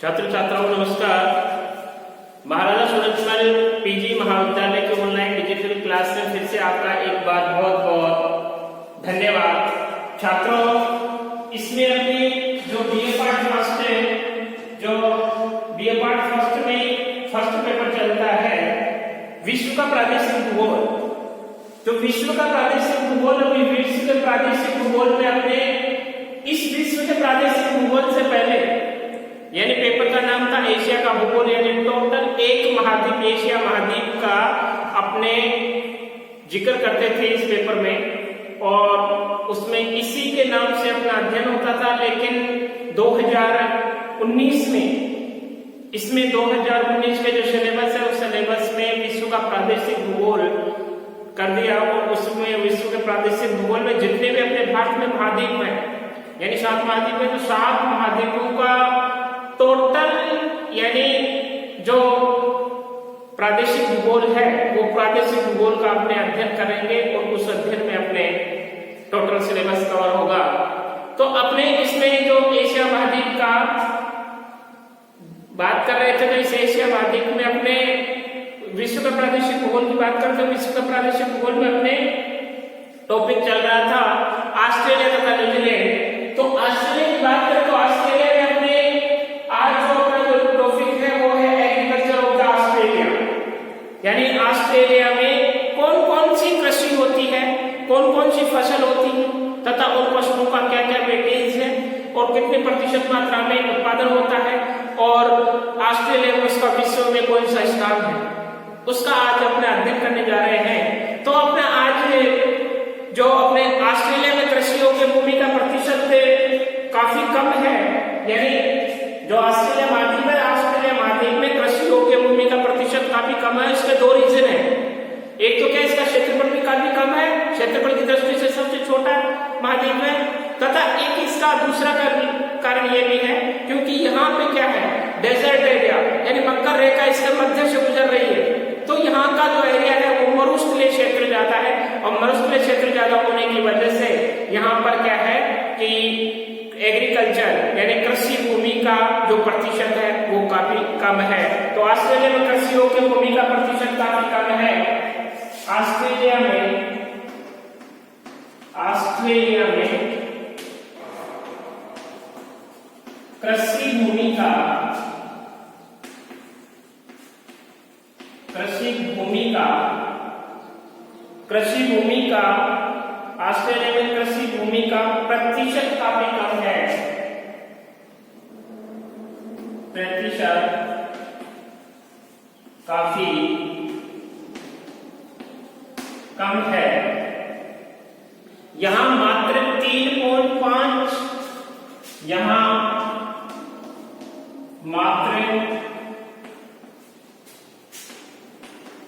छात्र छात्राओं नमस्कार। महाराजा सूरजमल पीजी महाविद्यालय के ऑनलाइन डिजिटल क्लास में फिर से आपका एक बार बहुत बहुत धन्यवाद। छात्रों, इसमें अपनी जो बीए पार्ट फर्स्ट है, जो बीए पार्ट फर्स्ट में फर्स्ट पेपर चलता है विश्व का प्रादेशिक भूगोल। तो विश्व का प्रादेशिक भूगोल, अभी विश्व के प्रादेशिक भूगोल में अपने इस विश्व के प्रादेशिक भूगोल से पहले यानी पेपर का नाम था एशिया का भूगोल, यानी टोटल एक महाद्वीप एशिया महाद्वीप का अपने जिक्र करते थे इस पेपर में, और उसमें इसी के नाम से अपना अध्ययन होता था। लेकिन 2019 में इसमें 2019 के जो सिलेबस है उस सिलेबस में विश्व का प्रादेशिक भूगोल कर दिया, और उसमें विश्व के प्रादेशिक भूगोल में जितने भी अपने भारत में महाद्वीप है यानी 7 महाद्वीप है, तो 7 महाद्वीपों का टोटल यानी जो प्रादेशिक भूगोल है वो प्रादेशिक भूगोल का अपने अध्ययन करेंगे और उस अध्ययन में अपने टोटल सिलेबस कवर होगा। तो अपने इसमें जो एशिया महाद्वीप का बात कर रहे थे, तो इस एशिया महाद्वीप में अपने विश्व का प्रादेशिक भूगोल की बात करते हैं। विश्व का प्रादेशिक भूगोल में अपने टॉपिक चल रहा था ऑस्ट्रेलिया तथा न्यूजीलैंड। तो ऑस्ट्रेलिया की बात करें तो ऑस्ट्रेलिया में अपने आज जो अपना जो टॉपिक है वो है एग्रीकल्चर ऑफ द ऑस्ट्रेलिया, यानी ऑस्ट्रेलिया में कौन कौन सी कृषि होती है, कौन कौन सी फसल होती है तथा उन फसलों का क्या क्या वेटेज है और कितने प्रतिशत मात्रा में उत्पादन होता है, और ऑस्ट्रेलिया में उसका विश्व में कौन सा स्थान है, उसका आज अपने अध्ययन करने जा रहे हैं। तो अपना आज जो अपने ऑस्ट्रेलिया में कृषियों की भूमि का प्रतिशत काफी कम है, यानी जो ऑस्ट्रेलिया महाद्वीप है, ऑस्ट्रेलिया महाद्वीप में कृषि योग्य भूमि का प्रतिशत काफी कम है। इसके 2 रीजन है। एक तो क्या, इसका क्षेत्रफल भी काफी कम है, क्षेत्रफल की दृष्टि से सबसे छोटा महाद्वीप है, तथा एक इसका दूसरा कारण यह भी है क्योंकि यहाँ पे क्या है, डेजर्ट एरिया यानी मकर रेखा इसके मध्य से गुजर रही है। तो यहाँ का जो एरिया है वो मरुस्थलीय क्षेत्र ज्यादा है, और मरुस्थलीय क्षेत्र ज्यादा होने की वजह से यहाँ पर क्या है कि एग्रीकल्चर यानी कृषि भूमि का जो प्रतिशत है वो काफी कम है। तो ऑस्ट्रेलिया में कृषियों की भूमि का प्रतिशत काफी कम है। ऑस्ट्रेलिया में कृषि भूमि का ऑस्ट्रेलिया में कृषि भूमि का प्रतिशत काफी कम है। प्रतिशत काफी कम है। यहां मात्र 3.5, यहां मात्र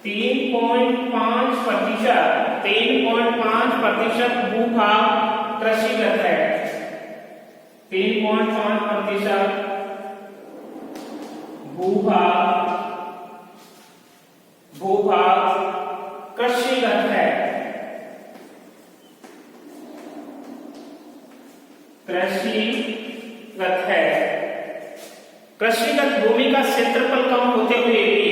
3.5% भूभाग कृषिगत है। 3.5% भूभाग कृषिगत है। कृषिगत भूमि का क्षेत्रफल कम होते हुए भी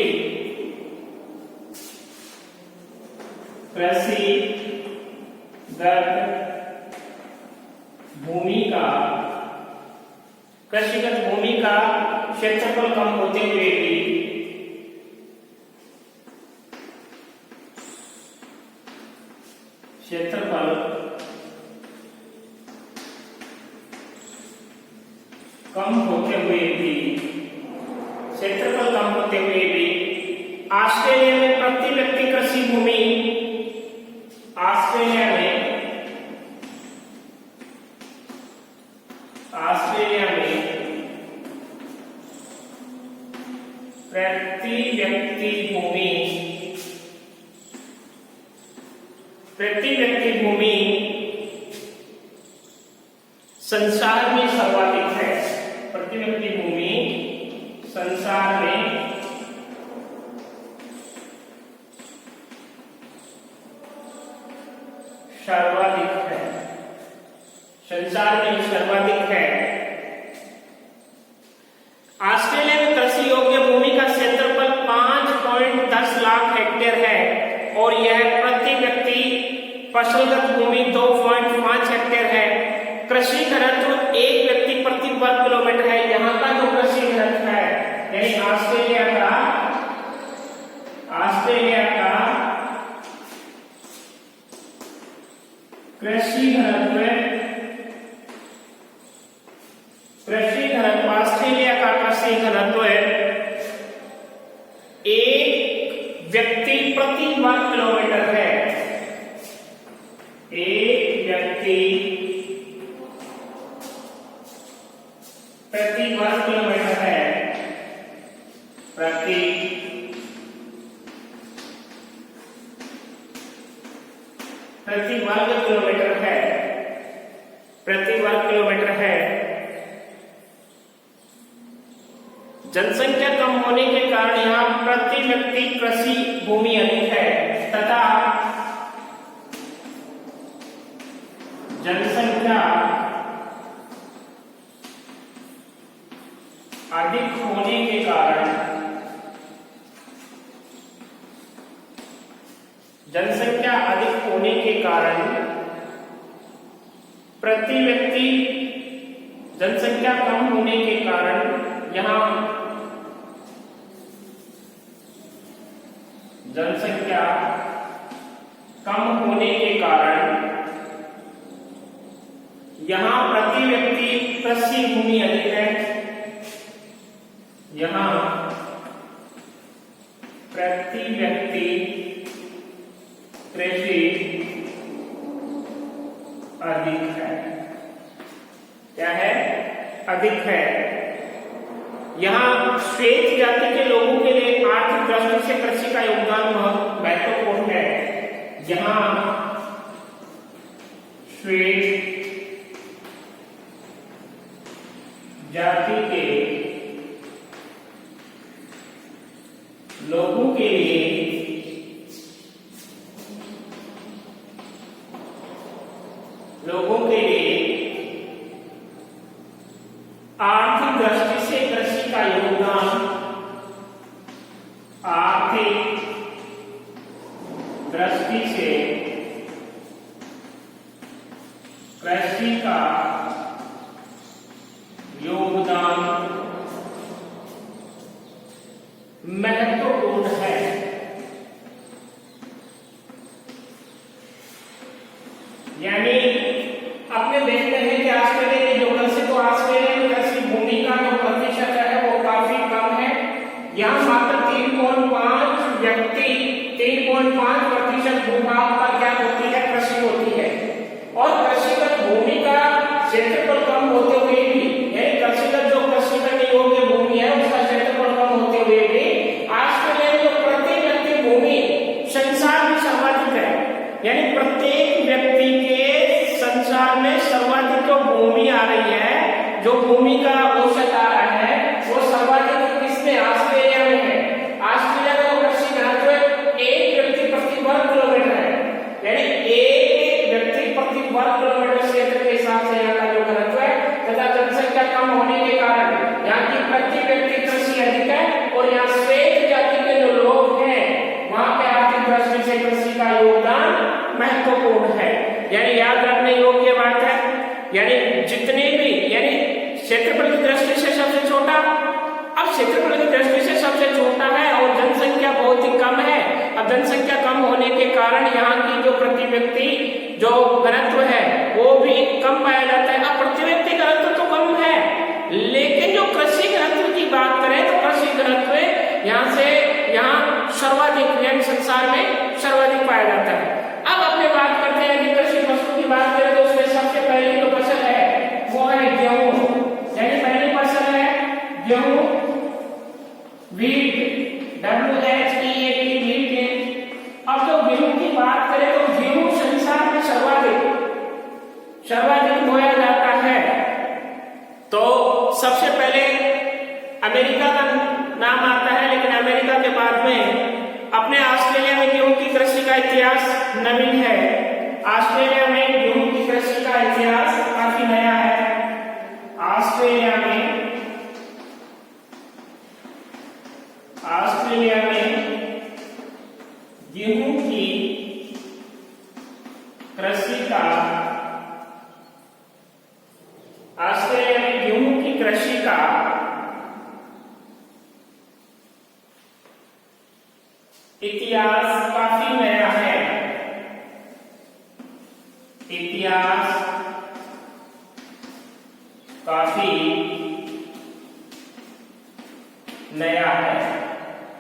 कृषिगत भूमि का क्षेत्रफल कम होते हुए भी ऑस्ट्रेलिया में प्रति व्यक्ति कृषि भूमि ऑस्ट्रेलिया में प्रति व्यक्ति भूमि संसार में सर्वाधिक है। प्रति व्यक्ति भूमि संसार में सर्वाधिक है, संसार में सर्वाधिक है। ऑस्ट्रेलिया और यह प्रति व्यक्ति फसलगत भूमि 2.5 हेक्टेयर है। कृषि घनत्व एक व्यक्ति प्रति वर्ग किलोमीटर है। यहाँ का जो कृषि घनत्व है यानी ऑस्ट्रेलिया का कृषि घनत्व ऑस्ट्रेलिया का कृषि घनत्व एक व्यक्ति प्रति वर्ग किलोमीटर है। एक व्यक्ति प्रति वर्ग किलोमीटर है। प्रति वर्ग किलोमीटर है। प्रति वर्ग किलोमीटर है। जनसंख्या कम होने के कारण यहाँ प्रति व्यक्ति कृषि भूमि अधिक है तथा जनसंख्या अधिक होने के कारण प्रति व्यक्ति जनसंख्या कम होने के कारण यहाँ जनसंख्या कम होने के कारण यहाँ प्रति व्यक्ति कृषि भूमि अधिक है। यहाँ प्रति व्यक्ति कृषि अधिक है। क्या है? अधिक है। यहाँ श्वेत जाति के लोगों के लिए आर्थिक दृष्टि से कृषि का योगदान बहुत महत्वपूर्ण है। यहाँ श्वेत जाति के लोगों के लिए आर्थिक दृष्टि से कृषि का योगदान आर्थिक दृष्टि से कृषि का योगदान महत्वपूर्ण है। यानी अपने देखते हैं कि ऑस्ट्रेलिया की जो कृषि को ऑस्ट्रेलिया में कृषि भूमि का जो प्रतिशत है वो काफी कम है। यहाँ मात्र 3.5 व्यक्ति 3.5% भूभाग पर क्या होती है? कृषि होती है। और कृषिगत भूमि का क्षेत्रफल कम होते हुए भी यानी कृषिगत जो कृषि करने योग्य भूमि है उसका क्षेत्रफल कम होते हुए भी ऑस्ट्रेलिया में जो प्रति व्यक्ति भूमि संसार में सर्वाधिक है। यानी प्रत्येक व्यक्ति के संसार में सर्वाधिक जो भूमि आ रही है, जो भूमि का औसत आ रहा है वो सर्वाधिक किसमें? ऑस्ट्रेलिया में है। ऑस्ट्रेलिया का कृषि घनत्व एक व्यक्ति प्रति वर्ग किलोमीटर है। यानी एक व्यक्ति प्रति वर्ग किलोमीटर क्षेत्र के हिसाब से यहाँ का जो घनत्व है तथा जनसंख्या कम होने के कारण यहाँ की प्रति व्यक्ति कृषि अधिक है। और यहाँ श्वेत जाति के जो लोग हैं वहां पे आर्थिक दृष्टि से कृषि का योगदान महत्वपूर्ण है। यानी याद रखने योग्य बात है। यानी जितने भी यानी क्षेत्रफल की दृष्टि से सबसे छोटा, अब क्षेत्रफल की दृष्टि से सबसे छोटा है और जनसंख्या बहुत ही कम है। अब जनसंख्या कम होने के कारण यहाँ की जो प्रति व्यक्ति जो घनत्व है वो भी कम पाया जाता है। अब प्रति व्यक्ति घनत्व तो कम है लेकिन जो कृषि घनत्व की बात करें तो कृषि घनत्व यहाँ सर्वाधिक यानी संसार में सर्वाधिक पाया जाता है। अब अपने बात करते हैं कि कृषि फसलों की बात करें तो उसमें सबसे पहली जो फसल है वो है गेहूं। यानी पहली फसल है गेहूं, व्हीट, WHEAT व्हीट। अब जो गेहूं की बात करें तो गेहूं संसार में सर्वाधिक बोया जाता है। तो सबसे पहले अमेरिका का नाम आता है लेकिन अमेरिका के बाद में अपने ऑस्ट्रेलिया में गेहूं की कृषि का इतिहास नवीन है। ऑस्ट्रेलिया में गेहूं की कृषि का इतिहास काफी नया है। ऑस्ट्रेलिया में गेहूं की का इतिहास काफी नया है। इतिहास काफी नया है,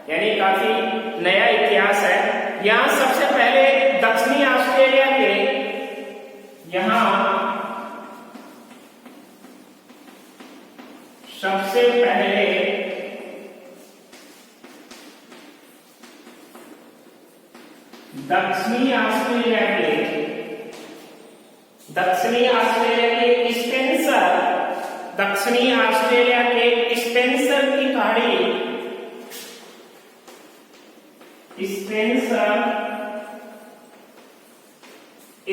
यानी काफी नया इतिहास है। यहां सबसे पहले दक्षिणी ऑस्ट्रेलिया के यहां सबसे पहले दक्षिणी ऑस्ट्रेलिया के स्पेंसर की खाड़ी,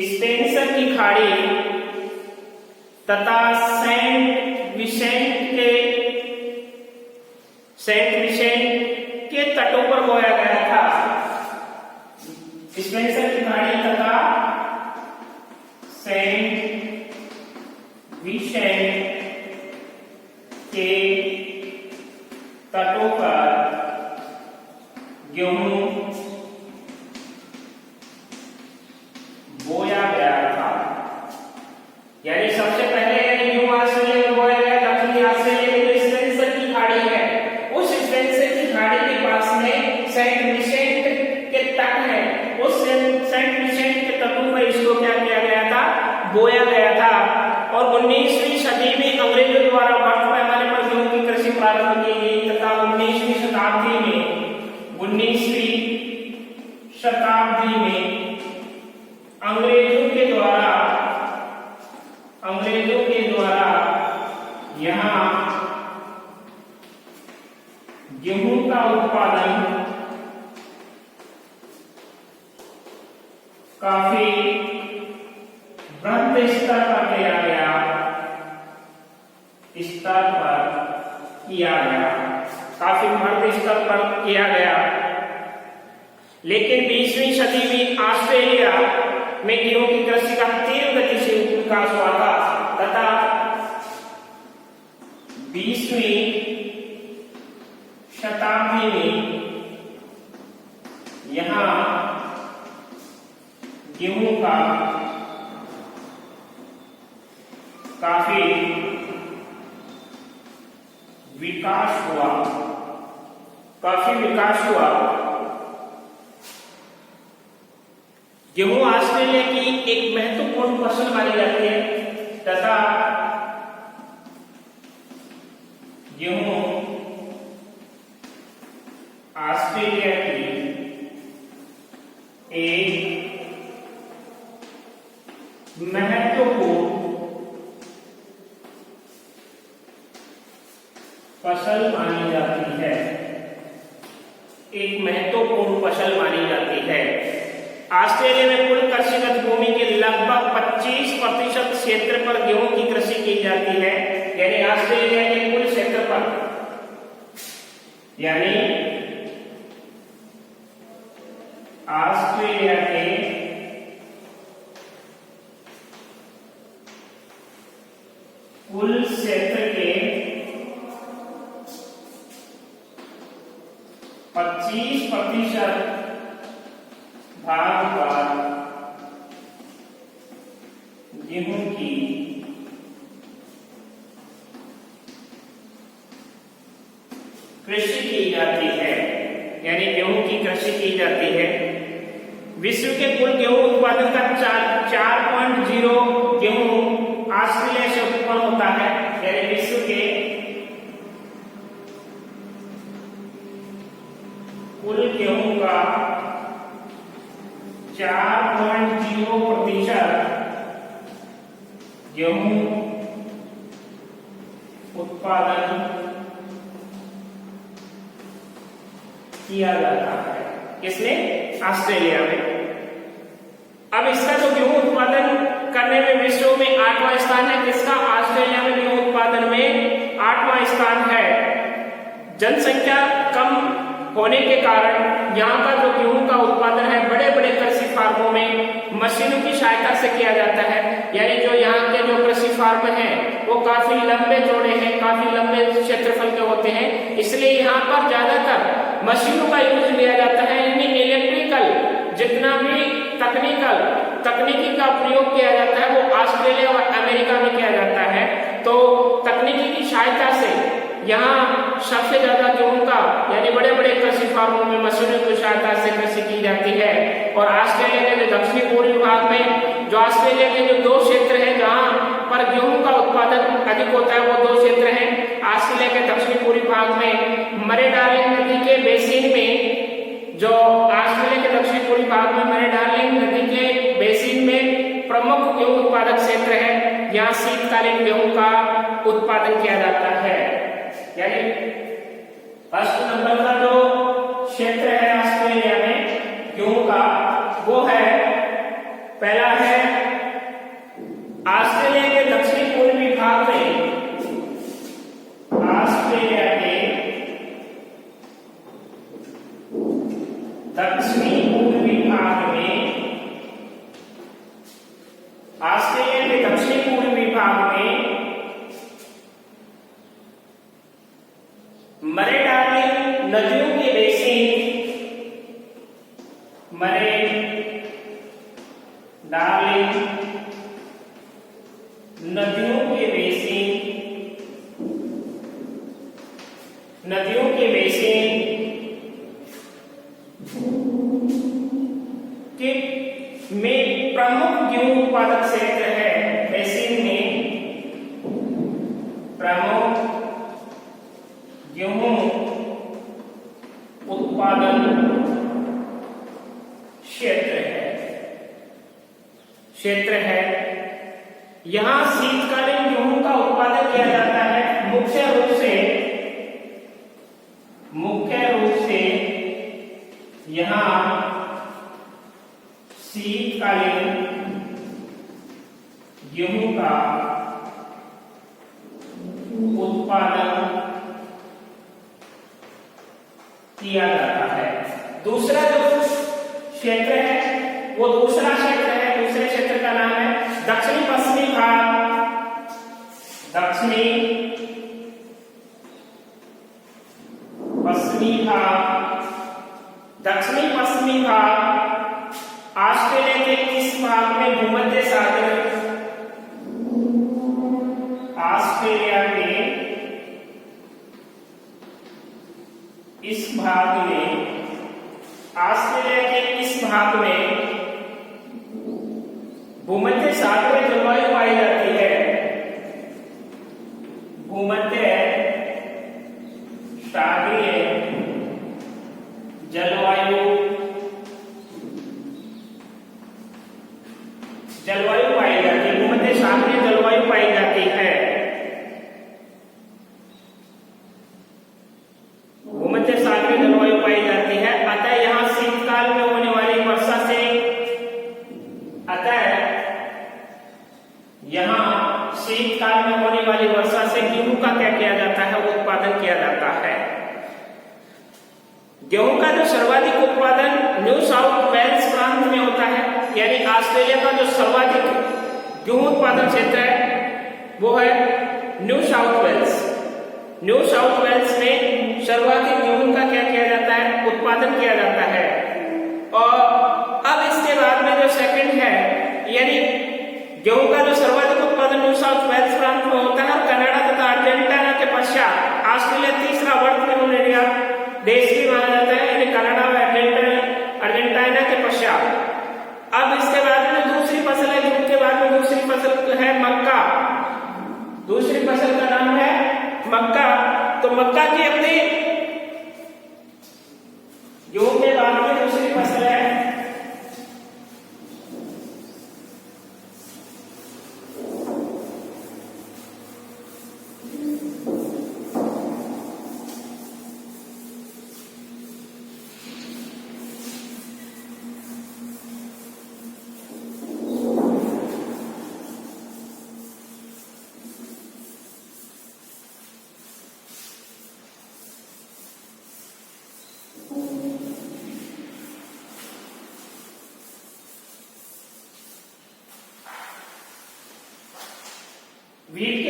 स्पेंसर की खाड़ी तथा सेंट विसेंट के तटों पर बोया गया था। स्पेंसर की खाड़ी तथा सेंट विसेंट के तटों पर गेहूं बोया गया था। यानी सबसे पहले गेहूं ऑस्ट्रेलिया में बोया गया। दक्षिणी ऑस्ट्रेलिया में स्पेंसर की खाड़ी है, उस स्पेंसर की खाड़ी के पास में सेंट विसेंट के तट है। उस सेंट विसेंट के तटों पर इसको क्या किया गया था? बोया गया था। और 19वीं सदी में अंग्रेजों द्वारा बड़े पैमाने पर गेहूं की कृषि प्रारंभ की गई तथा 19वीं शताब्दी में अंग्रेजों के द्वारा यहाँ गेहूं का उत्पादन काफी वृहद स्तर पर किया गया। लेकिन 20वीं सदी में ऑस्ट्रेलिया में गेहूं की कृषि का तीव्र गति से विकास हुआ था तथा 20वीं शताब्दी में यहाँ गेहूं का काफी विकास हुआ। गेहूं ऑस्ट्रेलिया की एक महत्वपूर्ण फसल मानी जाती है तथा गेहूं ऑस्ट्रेलिया की एक महत्वपूर्ण फसल मानी जाती है। ऑस्ट्रेलिया में कुल कृषिगत भूमि के लगभग 25% क्षेत्र पर गेहूं की कृषि की जाती है। यानी ऑस्ट्रेलिया के कुल क्षेत्र पर, यानी ऑस्ट्रेलिया के कुल क्षेत्र के 25% भाग पर गेहूं की कृषि की जाती है, यानी गेहूं की कृषि की जाती है। विश्व के कुल गेहूं उत्पादन का 4.0 गेहूं ऑस्ट्रेलिया से उत्पन्न होता है। यानी विश्व के कुल गेहूं का 4.0% गेहूं उत्पादन किया जाता है। किसमें? ऑस्ट्रेलिया में। अब इसका जो गेहूं उत्पादन करने में विश्व में 8वां स्थान है। किसका? ऑस्ट्रेलिया में गेहूं उत्पादन में 8वां स्थान है। जनसंख्या कम होने के कारण यहाँ का जो गेहूं का उत्पादन है बड़े बड़े कृषि फार्मों में मशीनों की सहायता से किया जाता है। यानी जो यहाँ के जो कृषि फार्म हैं वो काफी लंबे चौड़े हैं, काफी लंबे क्षेत्रफल के होते हैं, इसलिए यहाँ पर ज्यादातर मशीनों का यूज लिया जाता है। यानी इलेक्ट्रिकल जितना भी तकनीकी का प्रयोग किया जाता है वो ऑस्ट्रेलिया और अमेरिका में किया जाता है। तो तकनीकी की सहायता से यहाँ सबसे ज्यादा गेहूं का यानी बड़े बड़े कृषि फार्मों में मशीनों की सहायता से कृषि की जाती है। और ऑस्ट्रेलिया के जो दक्षिणी पूर्वी भाग में जो ऑस्ट्रेलिया के जो दो क्षेत्र हैं जहाँ पर गेहूं का उत्पादन अधिक होता है वो दो क्षेत्र हैं। ऑस्ट्रेलिया के दक्षिणी पूर्वी भाग में मरे डार्लिंग नदी के बेसिन में, जो ऑस्ट्रेलिया के दक्षिणी पूर्वी भाग में मरे डार्लिंग नदी के बेसिन में प्रमुख गेहूं उत्पादक क्षेत्र है। यहाँ शीतकालीन गेहूं का उत्पादन किया जाता है। यानी फर्स्ट नंबर का जो क्षेत्र है ऑस्ट्रेलिया में गेहूं का वो है, पहला है ऑस्ट्रेलिया के दक्षिणी पूर्वी भाग में, ऑस्ट्रेलिया के दक्षिणी पूर्वी भाग में, ऑस्ट्रेलिया के दक्षिणी पूर्वी भाग में मरे डार्लिंग नदियों के बेसिन, मरे डार्लिंग नदियों के बेसिन के में प्रमुख गेहूं उत्पादक क्षेत्र है। बेसिन में प्रमुख गेहूं उत्पादन क्षेत्र है। यहां शीतकालीन गेहूं का उत्पादन किया जाता है। मुख्य रूप से यहां शीतकालीन गेहूं का उत्पादन किया जाता है। दूसरा जो क्षेत्र है वो दूसरे क्षेत्र का नाम है दक्षिणी पश्चिमी भाग। दक्षिणी पश्चिमी भाग ऑस्ट्रेलिया के किस भाग में भूमध्य सागर, ऑस्ट्रेलिया के इस भाग में, ऑस्ट्रेलिया के इस भाग में भूमध्य सागरीय जलवायु पाई जाती है। भूमध्य सागरीय जलवायु पाई जाती है। भूमध्य सागरीय जलवायु पाई जाती है। भूमध्य सागरीय जलवायु पाई जाती है। अतः यहाँ शीतकाल में होने वाली वर्षा से, शीतकाल में होने वाली वर्षा से गेहूं का क्या किया जाता है, उत्पादन किया जाता है। गेहूं का जो सर्वाधिक उत्पादन न्यू साउथ वेल्स प्रांत में होता है। यानी ऑस्ट्रेलिया का जो सर्वाधिक गेहूं उत्पादन क्षेत्र है वो है New South Wales. New South Wales में सर्वाधिक गेहूं का क्या किया जाता है, उत्पादन किया जाता है। और अब इसके बाद में जो सेकंड है, यानी गेहूं का जो सर्वाधिक उत्पादन न्यू साउथ वेल्स प्रांत में होता है। कनाडा तथा अर्जेंटीना के पश्चात ऑस्ट्रेलिया तीसरा वर्ल्ड एरिया देश भी माना जाता है। यानी कनाडा और अर्जेंटीना के पश्चात अब इसके बाद में दूसरी फसल है, जिसके बाद में दूसरी फसल है मक्का। दूसरी फसल का नाम है मक्का। तो मक्का की अपनी गेहूं के बाद में दूसरी फसल है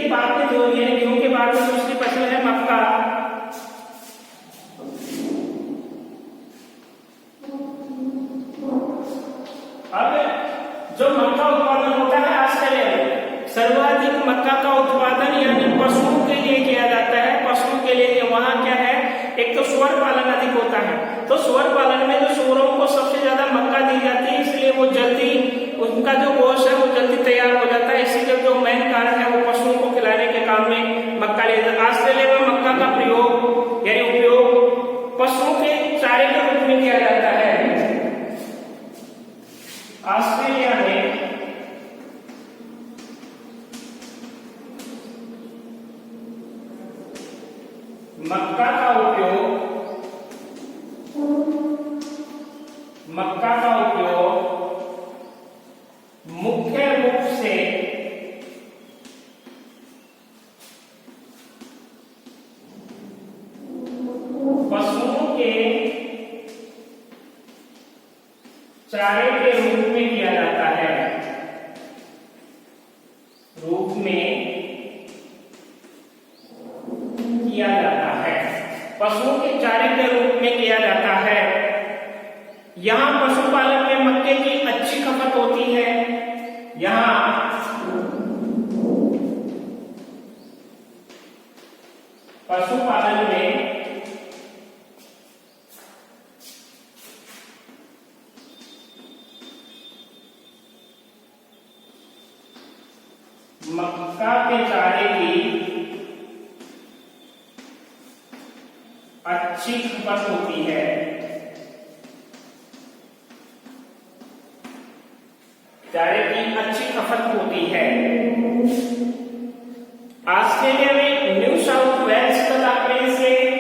के बाद में जो यानी गेहूं के बाद में दूसरी फसल है मक्का। अब जो मक्का उत्पादन होता है ऑस्ट्रेलिया में, सर्वाधिक मक्का का उत्पादन यानी पशुओं के लिए किया जाता है। पशुओं के लिए वहां क्या है, एक तो सूअर पालन अधिक होता है, तो सूअर पालन में जो सूअरों को सबसे ज्यादा मक्का दी जाती है, इसलिए वो जल्दी उनका जो गोश्त है वो जल्दी तैयार हो जाता है। इसीलिए जो मेन कारण है वो पशुओं को खिलाने के काम में मक्का लिया जाता है। ऑस्ट्रेलिया में मक्का का प्रयोग यानी उपयोग पशुओं के चारे के रूप में किया जाता है। ऑस्ट्रेलिया में मक्का का उपयोग मुख्य रूप से पशुओं के चारे के रूप में किया जाता है। पशुओं के चारे के रूप में किया जाता है। यहाँ पशुपालन में मक्के की अच्छी खपत होती है। यहाँ पशुपालन में मक्का के चारे की अच्छी खपत होती है। चारे की अच्छी खपत होती है। ऑस्ट्रेलिया में न्यू साउथ वेल्स तथा क्वींसलैंड,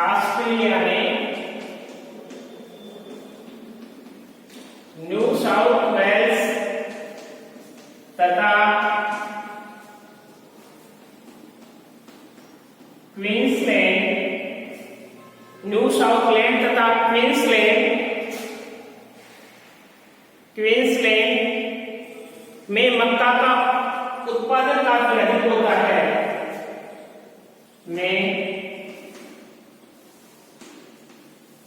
ऑस्ट्रेलिया में न्यू साउथ वेल्स तथा क्वींसलैंड, न्यू साउथलैंड तथा क्वींसलैंड में मक्का का उत्पादन काफी अधिक होता है।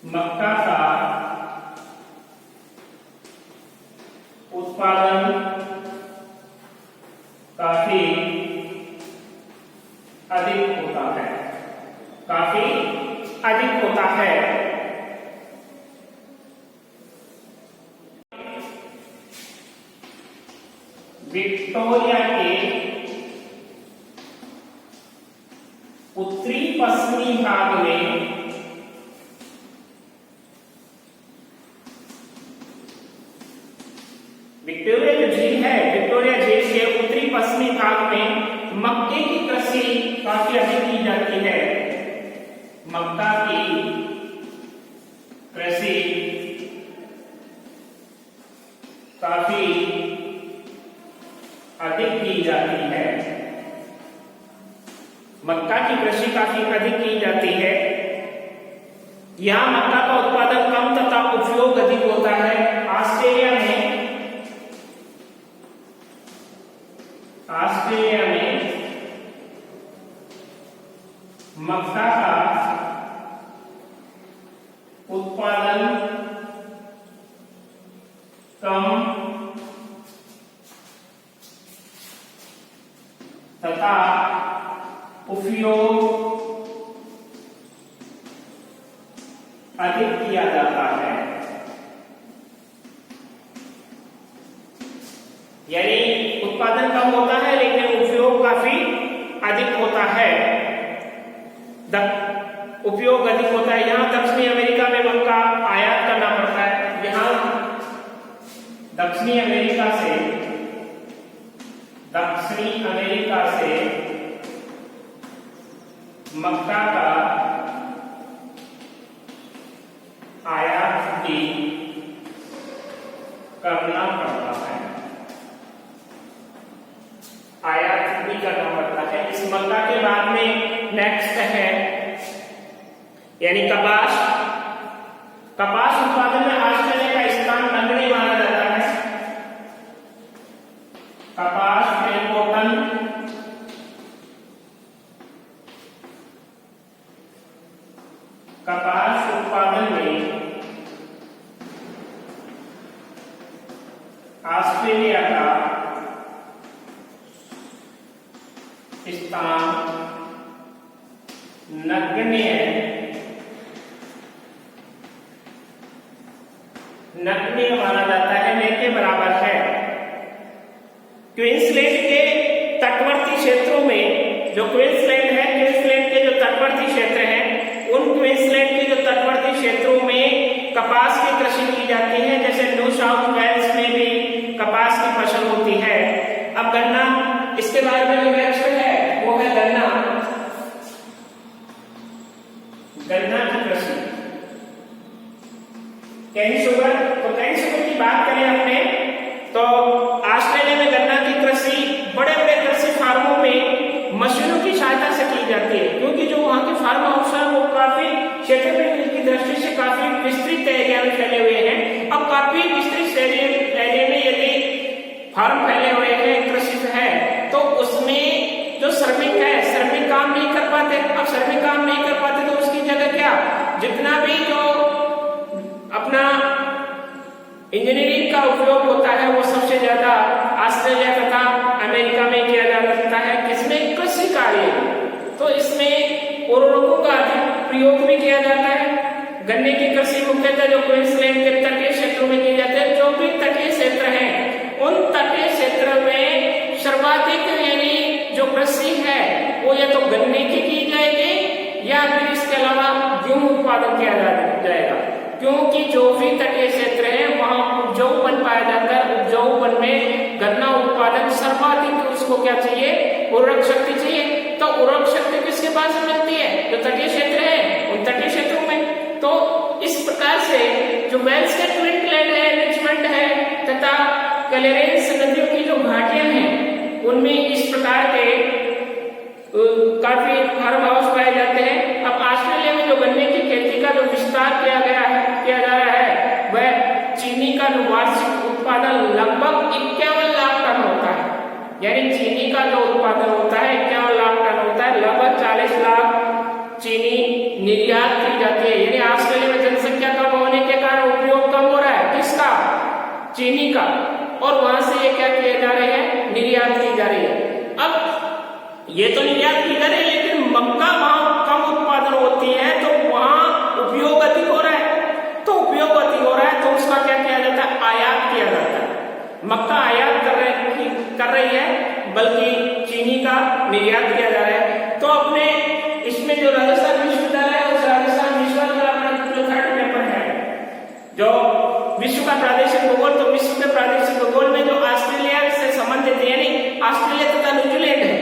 मक्का का उत्पादन काफी अधिक होता है। विक्टोरिया के उत्तरी पश्चिमी भाग में विक्टोरिया जो झील है, विक्टोरिया झील के उत्तरी पश्चिमी भाग में मक्के की कृषि काफी अधिक की जाती है। मक्का की कृषि काफी अधिक की जाती है। मक्का की कृषि काफी अधिक की जाती है। यहाँ मक्का का उत्पादन कम तथा उपयोग अधिक होता है। ऑस्ट्रेलिया में मक्का का उत्पादन कम तथा उपयोग अधिक किया जाता है। यानी उत्पादन कम होता है लेकिन उपयोग काफी अधिक होता है। उपयोग अधिक होता है। यहाँ दक्षिणी अमेरिका में मक्का आयात करना पड़ता है। यहाँ दक्षिणी अमेरिका से मक्का का आयात भी करना पड़ता है। आयात भी करना पड़ता है। इस मक्का के बाद में नेक्स्ट है यानी कपास। कपास उत्पादन में ऑस्ट्रेलिया का स्थान नगण्य माना जाता है। स्थान नगण्य माना जाता है, न के बराबर है। क्वींसलैंड के तटवर्ती क्षेत्रों में, जो क्वींसलैंड है, क्वींसलैंड के जो तटवर्ती क्षेत्र हैं, उन क्वींसलैंड के जो तटवर्ती क्षेत्रों में कपास की कृषि की जाती है। जैसे न्यू साउथ वेल्स में भी कपास की फसल होती है। अब गन्ना, इसके बारे में जो नेक्स्ट है वो है गन्ना की कृषि। कैनी शुगर, तो कैनी शुगर की बात करें अपने, तो ऑस्ट्रेलिया में गन्ना की कृषि बड़े बड़े कृषि फार्मों में मशीनों की सहायता से की जाती है, क्योंकि जो वहां के फार्म हाउस है वो काफी क्षेत्र की दृष्टि से काफी विस्तृत एरिया में फैले हुए हैं। अब काफी विस्तृत एरिया में यदि फार्म फैले हुए हैं, कृषि है, तो उसमें जो श्रमिक है, श्रमिक काम नहीं कर पाते। अब श्रमिक काम नहीं कर पाते तो उसकी जगह क्या, जितना भी जो अपना इंजीनियरिंग का उपयोग होता है वो सबसे ज्यादा ऑस्ट्रेलिया तथा अमेरिका में किया जाता है। किसमें? कृषि कार्य। तो इसमें उर्वरकों का अधिक प्रयोग भी किया जाता है। गन्ने की कृषि मुख्यतः जो क्वींसलैंड के तटीय क्षेत्रों में की जाती है। जो भी तटीय क्षेत्र हैं, उन तटीय क्षेत्र में सर्वाधिक यानी जो कृषि है वो या तो गन्ने की जाएगी या फिर इसके अलावा गेहूं उत्पादन किया जाएगा, क्योंकि जो भी तटीय क्षेत्र है वहां उपजाऊपन पाया जाता है। उपजाऊपन में गन्ना उत्पादन सर्वाधिक, उसको क्या चाहिए? उर्वरक शक्ति चाहिए। तो उर्वरक शक्ति किसके पास मिलती है? जो तटीय क्षेत्र है उन तटीय क्षेत्रों में। तो इस प्रकार से जो वेल्स के क्वींसलैंड है, रिचमंड है तथा क्लैरेंस नदियों की जो घाटियां हैं उनमें इस प्रकार के काफी फार्म हाउस पाए जाते हैं। अब ऑस्ट्रेलिया में जो गन्ने की खेती का जो विस्तार किया जा रहा है वह चीनी का जो वार्षिक उत्पादन लगभग 51 लाख टन होता है। यानी चीनी का जो उत्पादन होता है 51 लाख टन होता है। लगभग 40 लाख चीनी निर्यात की जाती है। यानी ऑस्ट्रेलिया में जनसंख्या कम होने के कारण उपयोग कम हो रहा है, किसका? चीनी का। और वहां से ये क्या किया जा रहा है? निर्यात की जा रही है। अब ये तो निर्यात की जा रही है, लेकिन मक्का वहां कम उत्पादन होती है तो वहां उपयोग अधिक हो रहा है। तो उपयोग अधिक हो रहा है तो उसका क्या किया जाता है? आयात किया जाता है। मक्का आयात कर रही है, बल्कि चीनी का निर्यात किया जा रहा है। तो अपने इसमें जो राजस्थान विश्वविद्यालय है, उस राजस्थान विश्वविद्यालय जो थर्ड पेपर है जो विश्व का प्रादेशिक भूगोल, तो विश्व के प्रादेशिक भूगोल में जो ऑस्ट्रेलिया से संबंधित यानी ऑस्ट्रेलिया तथा न्यूजीलैंड है,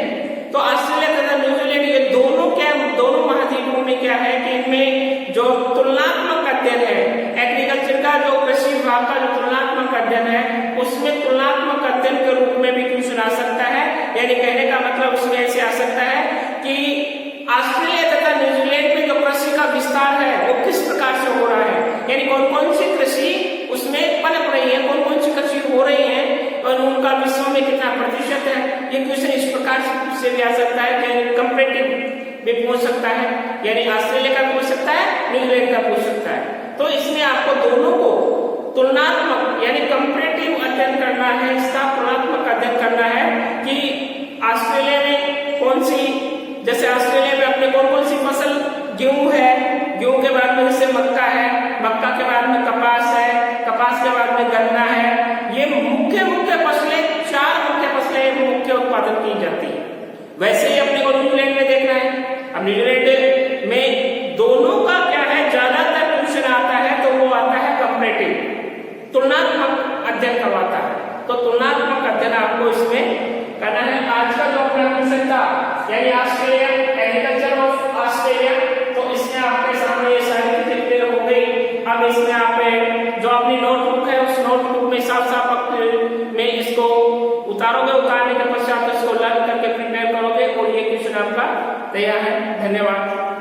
तो ऑस्ट्रेलिया तथा न्यूजीलैंड ये दोनों महाद्वीपों में क्या है कि इनमें जो तुलनात्मक अध्ययन है, एग्रीकल्चर का जो कृषि विभाग का जो तुलनात्मक अध्ययन है, उसमें तुलनात्मक अध्ययन के रूप में भी क्वेश्चन आ सकता है। यानी कहने का मतलब उसमें ऐसे आ सकता है कि ऑस्ट्रेलिया तथा न्यूजीलैंड में जो कृषि का विस्तार है वो किस प्रकार से हो रहा है, यानी कौन कौन सी कृषि उसमें पनप रही है, कौन कौन सी कृषि हो रही है और उनका विश्व में कितना प्रतिशत है। ये क्वेश्चन इस प्रकार से भी आ सकता है कि कंपैरेटिव भी पूछ सकता है, यानी ऑस्ट्रेलिया का पूछ सकता है, न्यूजीलैंड का पूछ सकता है। तो इसमें आपको दोनों को तुलनात्मक यानी कंपैरेटिव अध्ययन करना है, इसका तुलनात्मक अध्ययन करना है कि ऑस्ट्रेलिया में कौन सी, जैसे ऑस्ट्रेलिया में अपने कौन कौन सी फसल, गेहूं है, गेहूं के बाद में जैसे मक्का है, मक्का के बाद में कपास है, कपास के बाद में गन्ना है। ये मुख्य फसलें, 4 मुख्य फसलें मुख्य उत्पादन की जाती है। वैसे ही अपने को न्यूजीलैंड में देखना है। अब न्यूजीलैंड में दोनों का क्या है, ज्यादातर क्वेश्चन आता है तो वो आता है कंपैरेटिव, तुलनात्मक अध्ययन करवाता है। तो तुलनात्मक अध्ययन आपको इसमें करना है। आज का जो अपना क्वेश्चन था यानी ऑस्ट्रेलिया, एग्रीकल्चर ऑफ ऑस्ट्रेलिया, तो इसमें आपके सामने ये सारी चीजें क्लियर हो गई। अब इसमें आप जो अपनी नोटबुक है उस नोटबुक में साफ में इसको उतारोगे, उतारने के पश्चात इसको लर्न करके प्रिपेयर करोगे और ये क्वेश्चन आपका तैयार है। धन्यवाद।